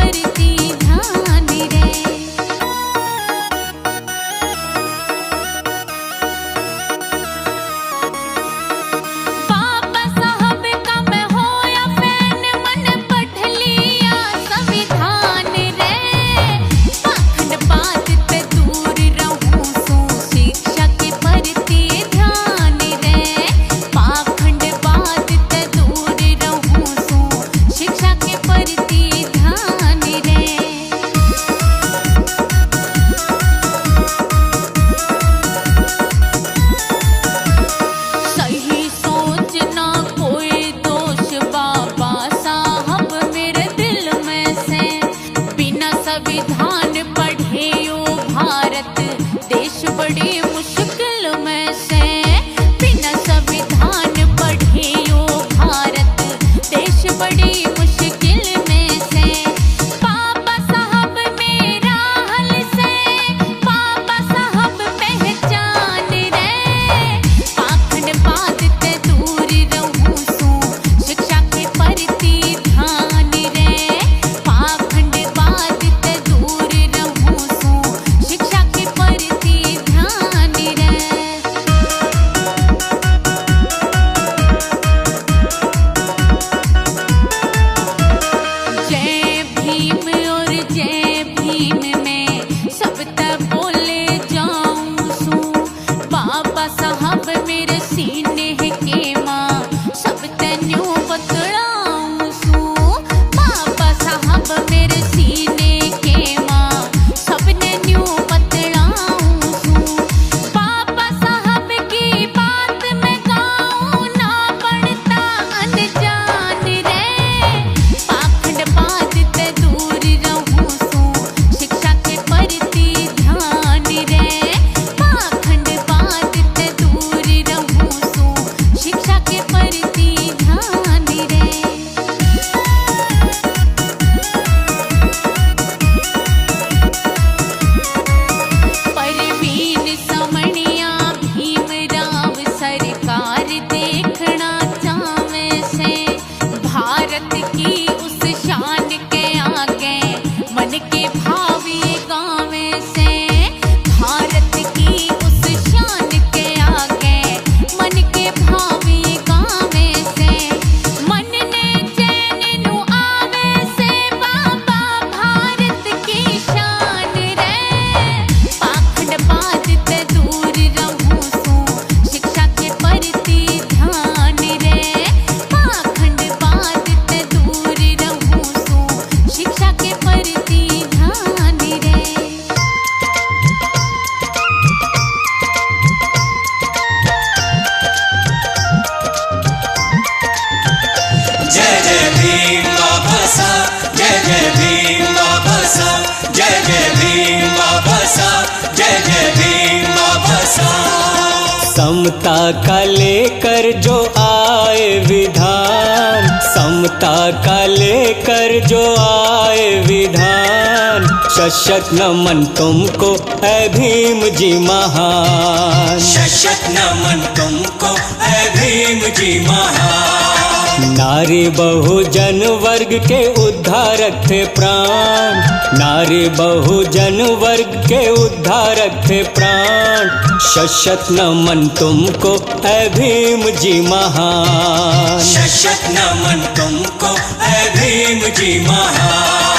परती ध्यान रे। बाबा साहब का मैं होया फैन, मन पढ़ लिया संविधान रे। पाखंड बात ते दूर रहूं सू, शिक्षा के प्रति ध्यान रे। पाखंड बात ते दूर रहूं सू, शिक्षा के प्रति ध्यान रे। सही सोच ना कोई दोष बाबा साहब मेरे दिल में से। बिना संविधान पढ़े यो भारत देश बड़ी मुश्किल में से। बिना संविधान पढ़े यो भारत देश बड़ी मुश्किल में से। बाबा साहब मेरा हल से, बाबा साहब पहचान रे। पाखंड बात ते दूर रहूं सू, शिक्षा के प्रति ध्यान रे। पाखंड बात ते दूर रहूं सू, शिक्षा के प्रति ध्यान रे। जय भीम और जय भीम में सब तक बोले जाऊं सू। बाबा साहब मेरे सीने के माँ सब तन्यू बतलाऊं सू। बाबा साहब मेरे सीने के माँ सब ने न्यू बतलाऊं सू। बाबा साहब की बात में गाऊं ना पड़ता अनजान रे। पाखंड बात ते दूर रहूं सू, शिक्षा के प्रति ध्यान रे। पाखंड बात ते दूर रहूं सू, शिक्षा के प्रति ध्यान रे। परवीन समणिया भीमराव सरकार देखना चावे से। भारत की उस शान के आगे मन के भावी गावे से। भारत की उस शान के आगे मन के भावी गावे से। मन ने चैन नु आवे से, बाबा भारत की शान रे। पाखंड बात ते दूर रहूं सू, शिक्षा के प्रति ध्यान रे। पाखंड बात ते दूर रहूं सू, शिक्षा के प्रति ध्यान रे। जय जय भीम बाबा साहब, जय जय भीम बाबा साहब, जय जय भीम बाबा साहब, जय जय भीम बाबा साहब। समता का लेकर जो आए विधान, समता का लेकर जो आए विधान। शशक नमन तुमको ऐ भीम जी महान। शशक नमन तुमको ऐ भीम जी महान। नारी बहुजन वर्ग के उद्धारक थे प्राण। नारी बहुजन वर्ग के उद्धारक थे प्राण। शशक नमन तुमको ऐ भीम जी महान। शशक नमन तुमको ऐ भीम जी महान।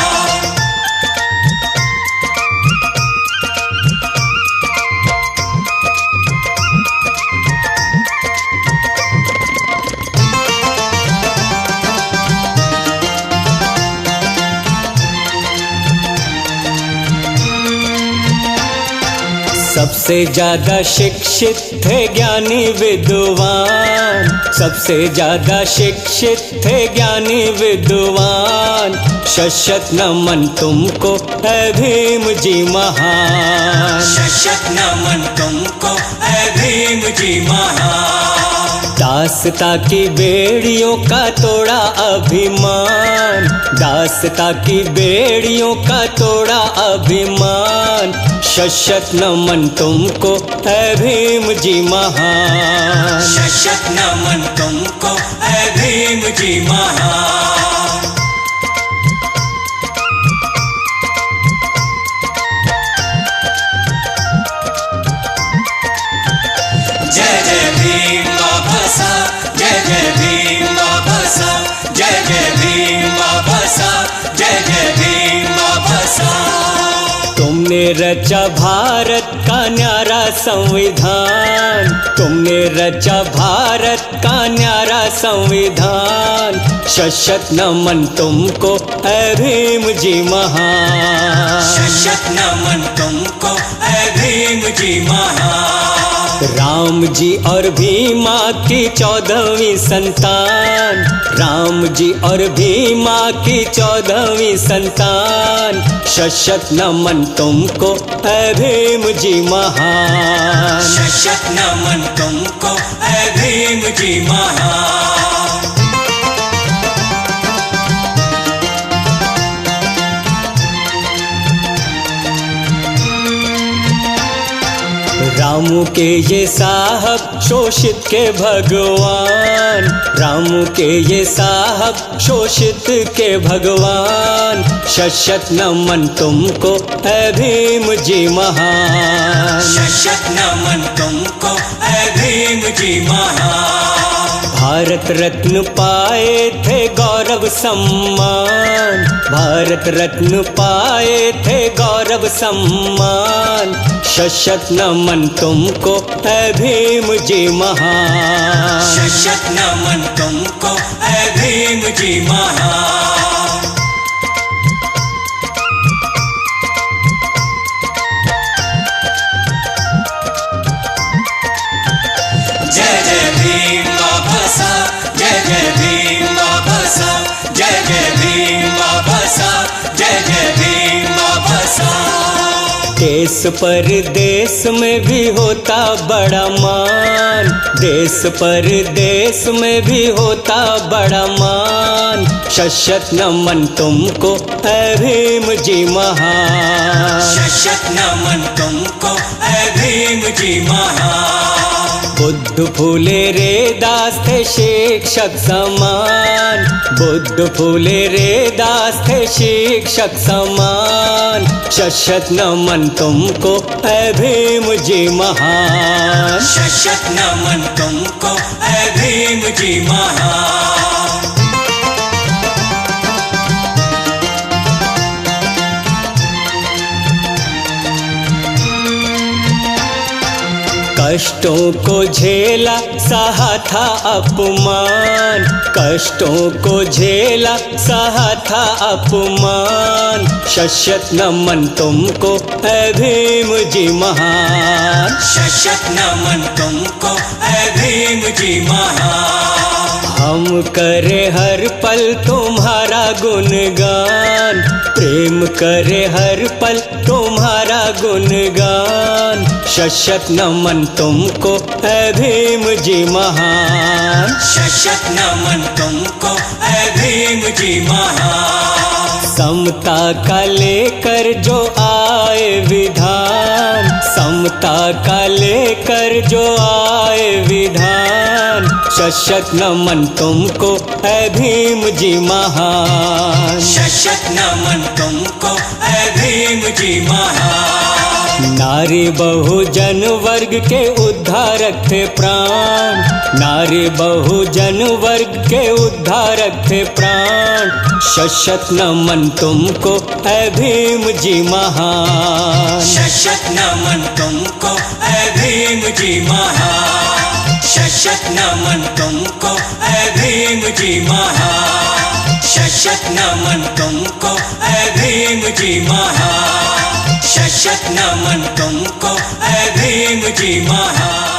सबसे ज्यादा शिक्षित थे ज्ञानी विद्वान। सबसे ज्यादा शिक्षित थे ज्ञानी विद्वान। शशक नमन तुमको ऐ भीम जी महान। शशक नमन तुमको ऐ भीम जी महान। दासता की बेड़ियों का तोड़ा अभिमान। दासता की बेड़ियों का तोड़ा अभिमान। शशक नमन तुमको ऐ भीम जी महान। शशक नमन तुमको ऐ भीम जी महान। तुमने रचा भारत का न्यारा संविधान, तुमने रचा भारत का न्यारा संविधान। शत नमन तुमको ऐ भीम जी महान, शत नमन तुमको ऐ भीम जी महान। राम जी और भीमा की 14वीं संतान, राम जी और भीमा की 14वीं संतान। शत नमन तुमको ऐ भीम जी महान, शत नमन तुमको ऐ भीम जी महान। रामू के ये साहब शोषित के भगवान, रामू के ये साहब शोषित के भगवान। शत नमन तुमको ऐ भीम जी महान, शत नमन तुमको ऐ भीम जी महान। भारत रत्न पाए थे गौरव सम्मान, भारत रत्न पाए थे गौरव सम्मान। शत नमन तुमको ऐ भीम जी महान, शत नमन तुमको ऐ भीम जी महान। जय जय भीम बाबा साहब, जय जय भीम बाबा साहब, जय जय भीम बाबा साहब, जय जय भीम बाबा साहब। देश परदेश में भी होता बड़ा मान, देश परदेश में भी होता बड़ा मान। शत नमन तुमको ऐ भीम जी महान, शत नमन तुमको ऐ भीम जी महान। बुद्ध फूले रे दास थे शिक्षक समान, बुद्ध फूले रे दास थे शिक्षक समान। शत नमन तुमको ऐ भीम जी महान, शत नमन तुमको ऐ भीम जी महान। कष्टों को झेला सहा था अपमान, कष्टों को झेला सहा था अपमान। शत नमन तुमको ऐ भीम जी महान, शत नमन तुमको ऐ भीम जी महान। हम करे हर पल तुम्हारा गुणगान, प्रेम करे हर पल तुम्हारा गुणगान। शत नमन तुमको ऐ भीम जी महान, शत नमन तुमको ऐ भीम जी महान। समता का लेकर जो आए विधान, समता का लेकर जो आए विधान। शत नमन तुमको ऐ भीम जी महान, शत नमन तुमको ऐ भीम जी महान। नारी बहुजन वर्ग के उद्धारक थे प्राण, नारी बहुजन वर्ग के उद्धारक थे प्राण। शत नमन तुमको ऐ भीम जी महान, शत नमन तुमको ऐ भीम जी महान। शत नमन तुमको ऐ भीम जी महान, शत नमन तुमको ऐ भीम जी महान। शत नमन तुमको ऐ भीम जी महान।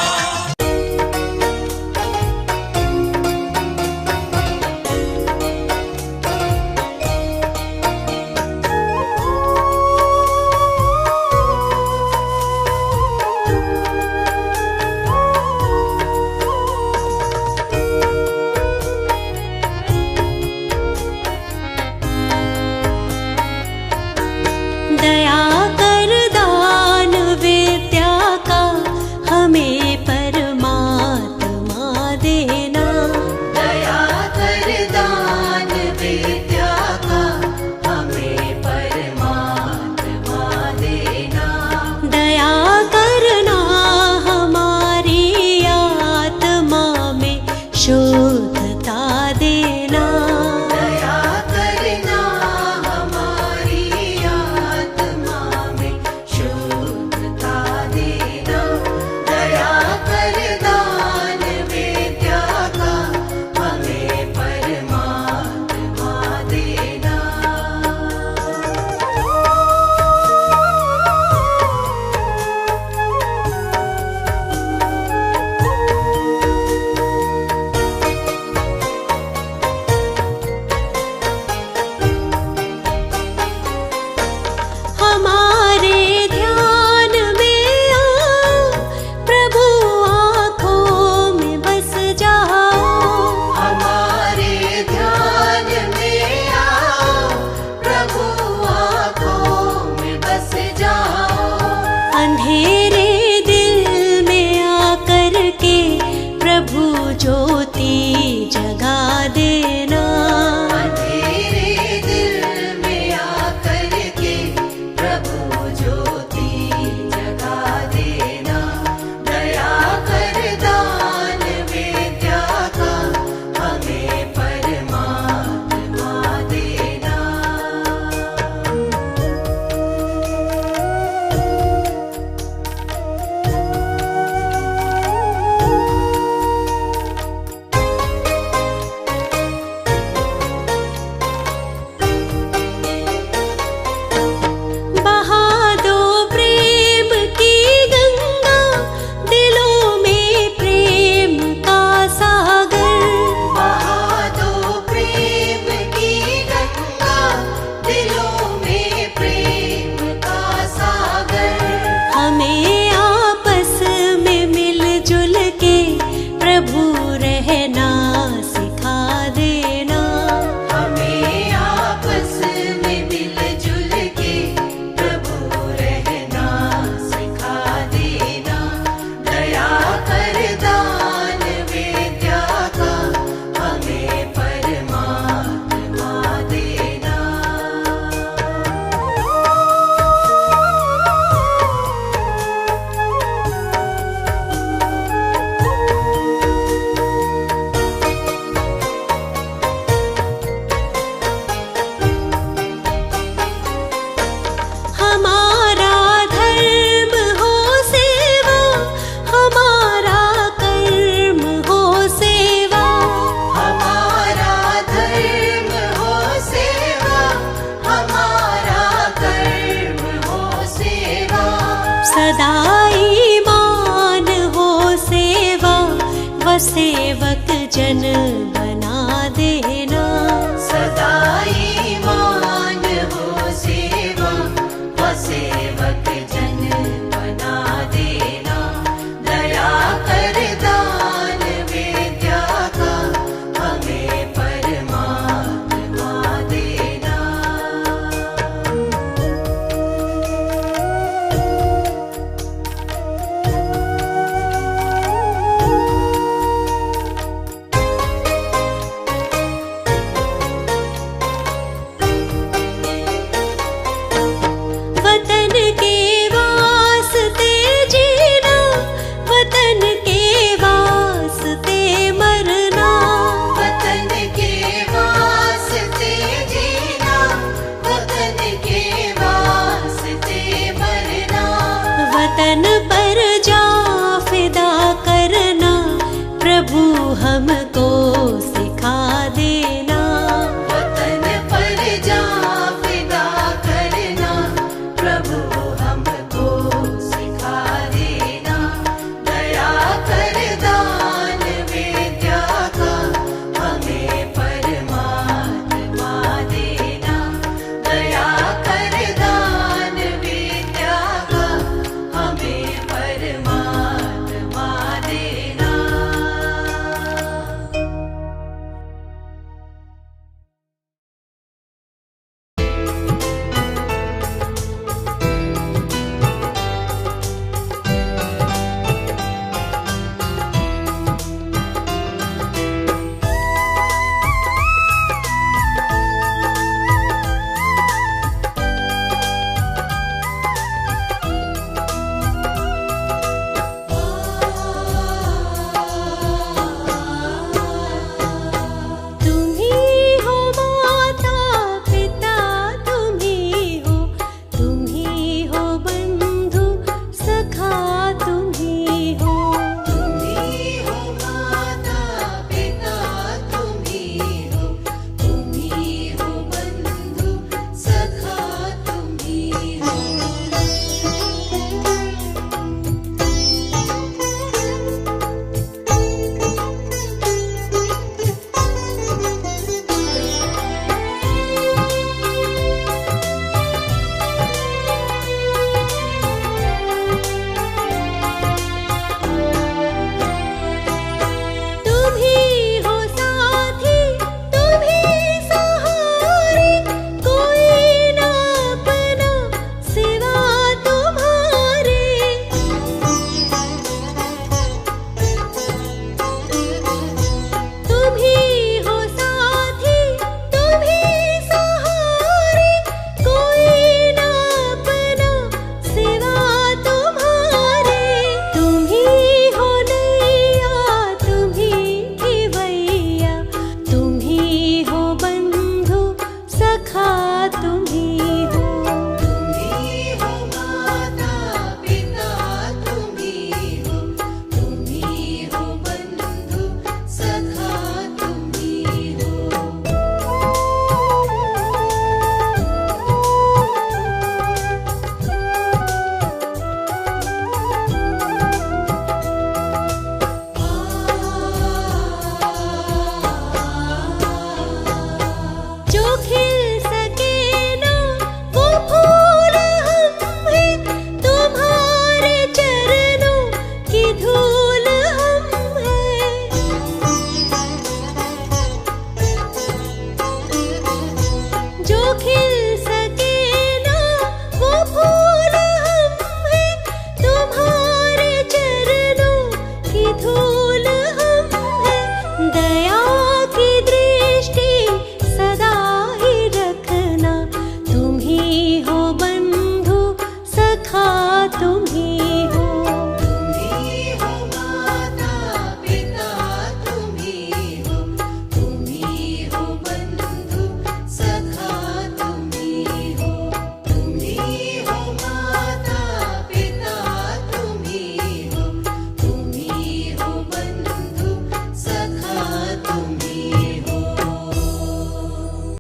दया कर दान विद्या का हमें सेवक जन